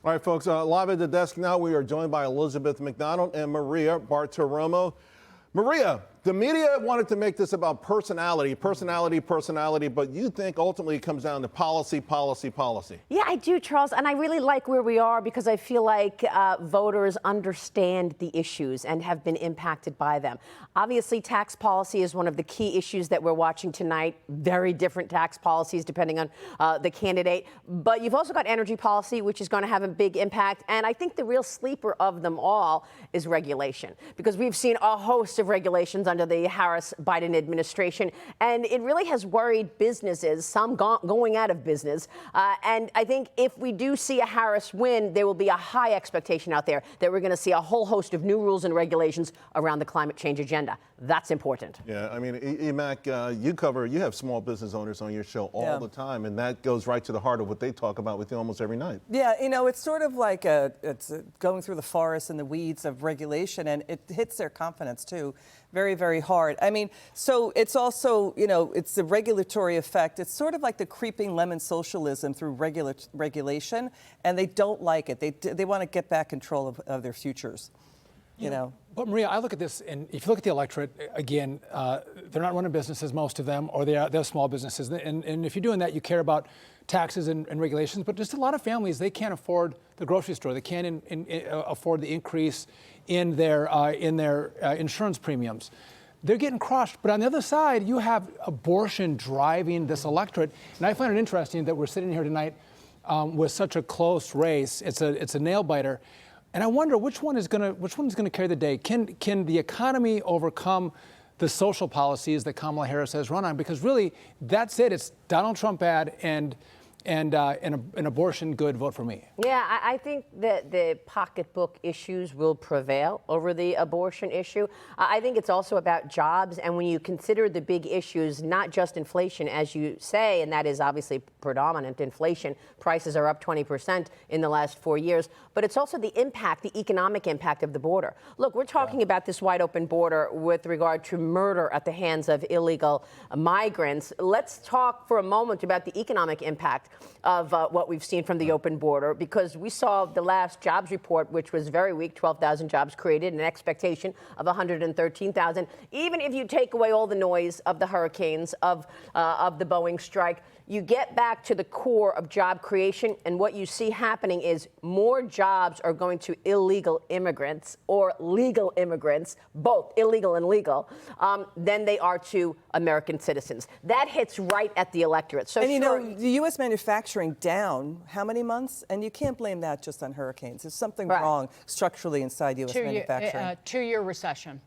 All right, folks, live at the desk now, we are joined by Elizabeth McDonald and Maria Bartiromo. Maria, the media wanted to make this about personality, but you think ultimately it comes down to policy. Yeah, I do, Charles, and I really like where we are because I feel like voters understand the issues and have been impacted by them. Obviously, tax policy is one of the key issues that we're watching tonight. Very different tax policies depending on the candidate. But you've also got energy policy, which is going to have a big impact. And I think the real sleeper of them all is regulation, because we've seen a host of regulations under the Harris-Biden administration, and it really has worried businesses, some going out of business. And I think if we do see a Harris win, there will be a high expectation out there that we're going to see a whole host of new rules and regulations around the climate change agenda. That's important. Yeah, I mean, EMAC, you have small business owners on your show all the time, and that goes right to the heart of what they talk about with you almost every night. Yeah, you know, it's sort of like going through the forest and the weeds of regulation, and it hits their confidence too, very, very hard. I mean, so it's also, you know, it's the regulatory effect. It's sort of like the creeping lemon socialism through regulation, and they don't like it. They want to get back control of their futures, you know. But Maria, I look at this, and if you look at the electorate, again, they're not running businesses, most of them, or they're small businesses. And if you're doing that, you care about taxes and regulations. But just a lot of families, they can't afford the grocery store. They can't afford the increase in their insurance premiums. They're getting crushed. But on the other side, you have abortion driving this electorate. And I find it interesting that we're sitting here tonight with such a close race. It's a nail biter. And I wonder which one is going to carry the day. Can the economy overcome the social policies that Kamala Harris has run on? Because really, that's it. It's Donald Trump bad and an abortion good. Vote for me. Yeah, I think that the pocketbook issues will prevail over the abortion issue. I think it's also about jobs. And when you consider the big issues, not just inflation, as you say, and that is obviously predominant inflation, prices are up 20% in the last 4 years, but it's also the impact, the economic impact of the border. Look, we're talking about this wide open border with regard to murder at the hands of illegal migrants. Let's talk for a moment about the economic impact of what we've seen from the open border, because we saw the last jobs report, which was very weak, 12,000 jobs created, an expectation of 113,000. Even if you take away all the noise of the hurricanes, of the Boeing strike, you get back to the core of job creation, and what you see happening is more jobs are going to illegal immigrants or legal immigrants, both illegal and legal, than they are to American citizens. That hits right at the electorate. So, and you know, the U.S. manufacturing down how many months? And you can't blame that just on hurricanes. There's something wrong structurally inside U.S. manufacturing. Two-year recession.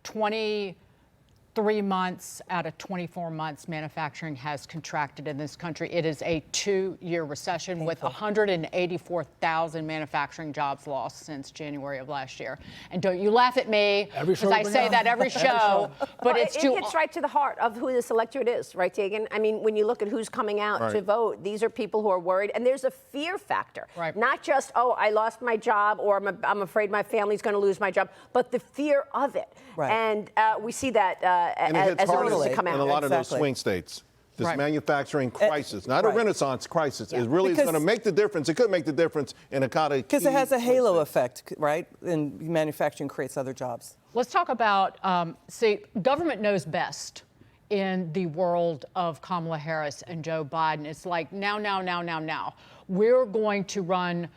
23 months out of 24 months, manufacturing has contracted in this country. It is a 2-year recession with 184,000 manufacturing jobs lost since January of last year. And don't you laugh at me, because I say that every show, but it hits right to the heart of who this electorate is, right, Dagen? I mean, when you look at who's coming out to vote, these are people who are worried, and there's a fear factor. Right. Not just, oh, I lost my job, or I'm afraid my family's going to lose my job, but the fear of it. Right. And we see that And it hits as hardest to come out. in a lot of those swing states. This manufacturing crisis, not a renaissance crisis, is really going to make the difference. It could make the difference in a kind of because it has a halo effect, right? And manufacturing creates other jobs. Let's talk about, see, government knows best in the world of Kamala Harris and Joe Biden. It's like now. We're going to run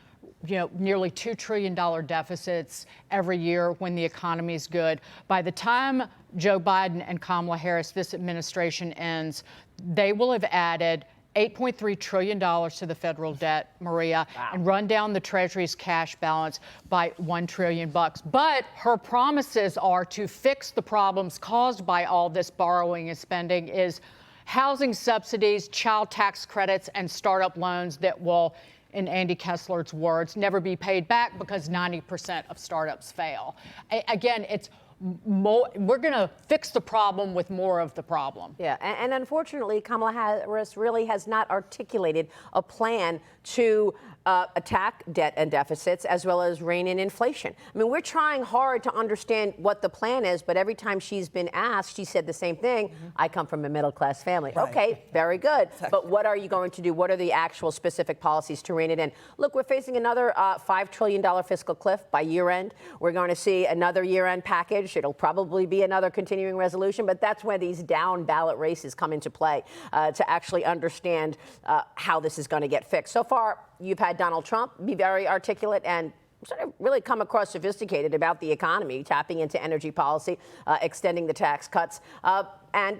nearly $2 trillion deficits every year when the economy is good. By the time Joe Biden and Kamala Harris, this administration ends, they will have added $8.3 trillion to the federal debt, Maria, and run down the Treasury's cash balance by $1 trillion. But her promises are to fix the problems caused by all this borrowing and spending is housing subsidies, child tax credits, and startup loans that will, in Andy Kessler's words, never be paid back because 90% of startups fail. Again, it's we're going to fix the problem with more of the problem. Yeah, and unfortunately, Kamala Harris really has not articulated a plan to attack debt and deficits, as well as rein in inflation. I mean, we're trying hard to understand what the plan is, but every time she's been asked, she said the same thing. I come from a middle-class family. Right. Okay, very good. But what are you going to do? What are the actual specific policies to rein it in? Look, we're facing another $5 trillion fiscal cliff by year-end. We're going to see another year-end package. It'll probably be another continuing resolution, but that's where these down-ballot races come into play to actually understand how this is going to get fixed. So far, you've had Donald Trump be very articulate and sort of really come across sophisticated about the economy, tapping into energy policy, extending the tax cuts, and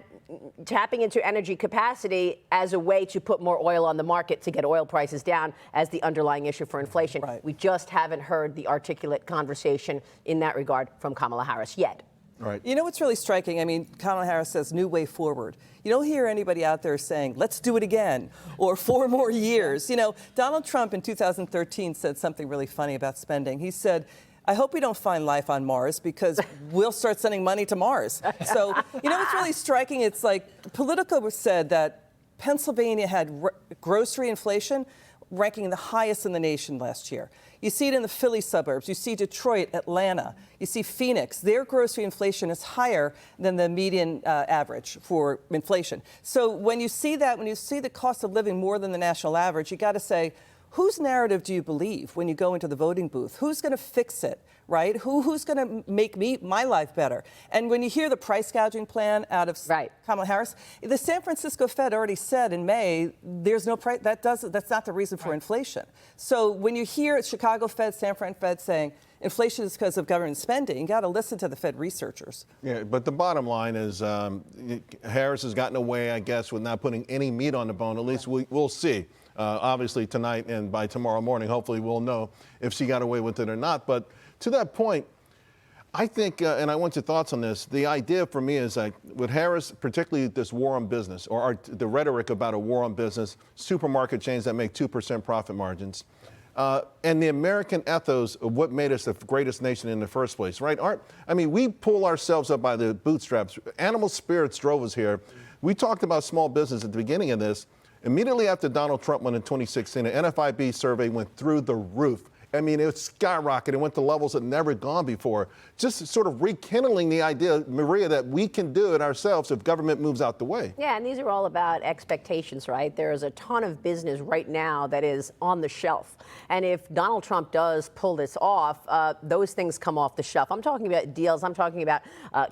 tapping into energy capacity as a way to put more oil on the market to get oil prices down as the underlying issue for inflation. Right. We just haven't heard the articulate conversation in that regard from Kamala Harris yet. Right. You know what's really striking? I mean, Kamala Harris says new way forward. You don't hear anybody out there saying, let's do it again, or 4 more years. You know, Donald Trump in 2013 said something really funny about spending. He said, I hope we don't find life on Mars because we'll start sending money to Mars. So, you know what's really striking? It's like Politico said that Pennsylvania had grocery inflation ranking the highest in the nation last year. You see it in the Philly suburbs. You see Detroit, Atlanta. You see Phoenix. Their grocery inflation is higher than the median average for inflation. So when you see that, when you see the cost of living more than the national average, you got to say, whose narrative do you believe when you go into the voting booth? Who's going to fix it, right? Who's going to make my life better? And when you hear the price gouging plan out of Kamala Harris, the San Francisco Fed already said in May there's no price. That's not the reason for inflation. So when you hear Chicago Fed, San Fran Fed saying inflation is because of government spending, you got to listen to the Fed researchers. Yeah, but the bottom line is Harris has gotten away, I guess, with not putting any meat on the bone. At least we'll see. Obviously tonight and by tomorrow morning, hopefully we'll know if she got away with it or not. But to that point, I think, and I want your thoughts on this, the idea for me is like with Harris, particularly this war on business or the rhetoric about a war on business, supermarket chains that make 2% profit margins, and the American ethos of what made us the greatest nation in the first place, right? We pull ourselves up by the bootstraps. Animal spirits drove us here. We talked about small business at the beginning of this. Immediately after Donald Trump won in 2016, an NFIB survey went through the roof. I mean, it skyrocketed. It went to levels that never gone before. Just sort of rekindling the idea, Maria, that we can do it ourselves if government moves out the way. Yeah, and these are all about expectations, right? There is a ton of business right now that is on the shelf. And if Donald Trump does pull this off, those things come off the shelf. I'm talking about deals. I'm talking about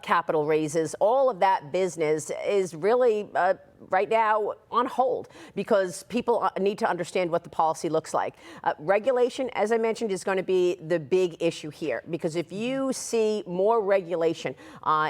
capital raises. All of that business is really right now on hold because people need to understand what the policy looks like. Regulation, as I mentioned, is going to be the big issue here because if you see more regulation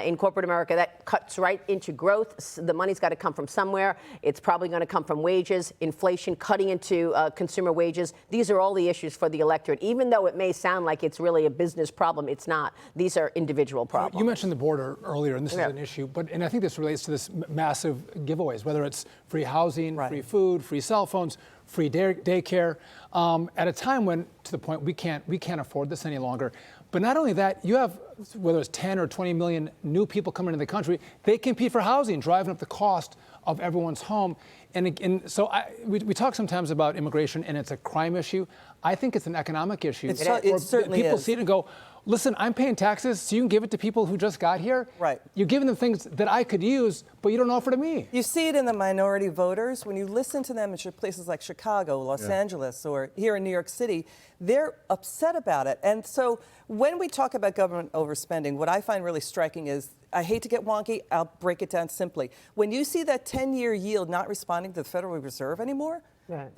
in corporate America, that cuts right into growth. The money's got to come from somewhere. It's probably going to come from wages, inflation, cutting into consumer wages. These are all the issues for the electorate. Even though it may sound like it's really a business problem, it's not. These are individual problems. You mentioned the border earlier, and this is an issue, and I think this relates to this massive giveaways, whether it's free housing, free food, free cell phones, free daycare, at a time when, to the point, we can't afford this any longer. But not only that, you have, whether it's 10 or 20 million new people coming into the country, they compete for housing, driving up the cost of everyone's home. And so we talk sometimes about immigration and it's a crime issue. I think it's an economic issue. It certainly people is. see it and go, listen, I'm paying taxes, so you can give it to people who just got here. Right. You're giving them things that I could use, but you don't offer to me. You see it in the minority voters. When you listen to them in places like Chicago, Los Angeles, or here in New York City, they're upset about it. And so when we talk about government overspending, what I find really striking is, I hate to get wonky, I'll break it down simply. When you see that 10-year yield not responding to the Federal Reserve anymore,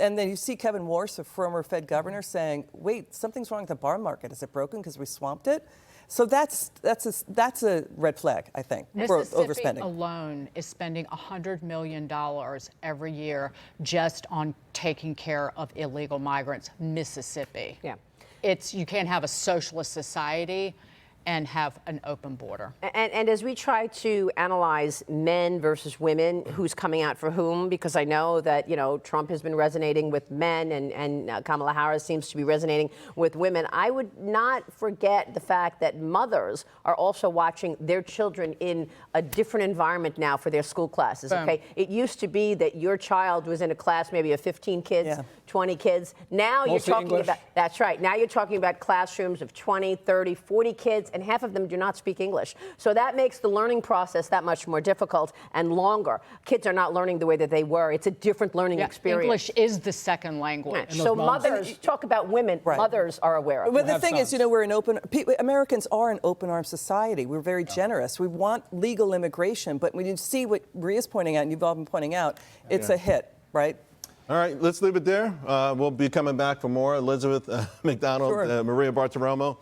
and then you see Kevin Warsh, a former Fed governor, saying, wait, something's wrong with the bond market. Is it broken because we swamped it? So that's a red flag, I think, for overspending. Mississippi alone is spending $100 million every year just on taking care of illegal migrants. Mississippi. Yeah. You can't have a socialist society and have an open border. And as we try to analyze men versus women, who's coming out for whom, because I know that, Trump has been resonating with men and Kamala Harris seems to be resonating with women, I would not forget the fact that mothers are also watching their children in a different environment now for their school classes, okay? It used to be that your child was in a class maybe of 15 kids, 20 kids. Now Mostly you're talking English. about, that's right, now you're talking about classrooms of 20, 30, 40 kids, and half of them do not speak English. So that makes the learning process that much more difficult and longer. Kids are not learning the way that they were. It's a different learning experience. English is the second language. Right. So mothers, talk about women, mothers are aware of it. But the thing is, we're an Americans are an open arms society. We're very generous. We want legal immigration, but when you see what Maria's pointing out, and you've all been pointing out, it's a hit, right? All right, let's leave it there. We'll be coming back for more. Elizabeth McDonald, Sure. Maria Bartiromo.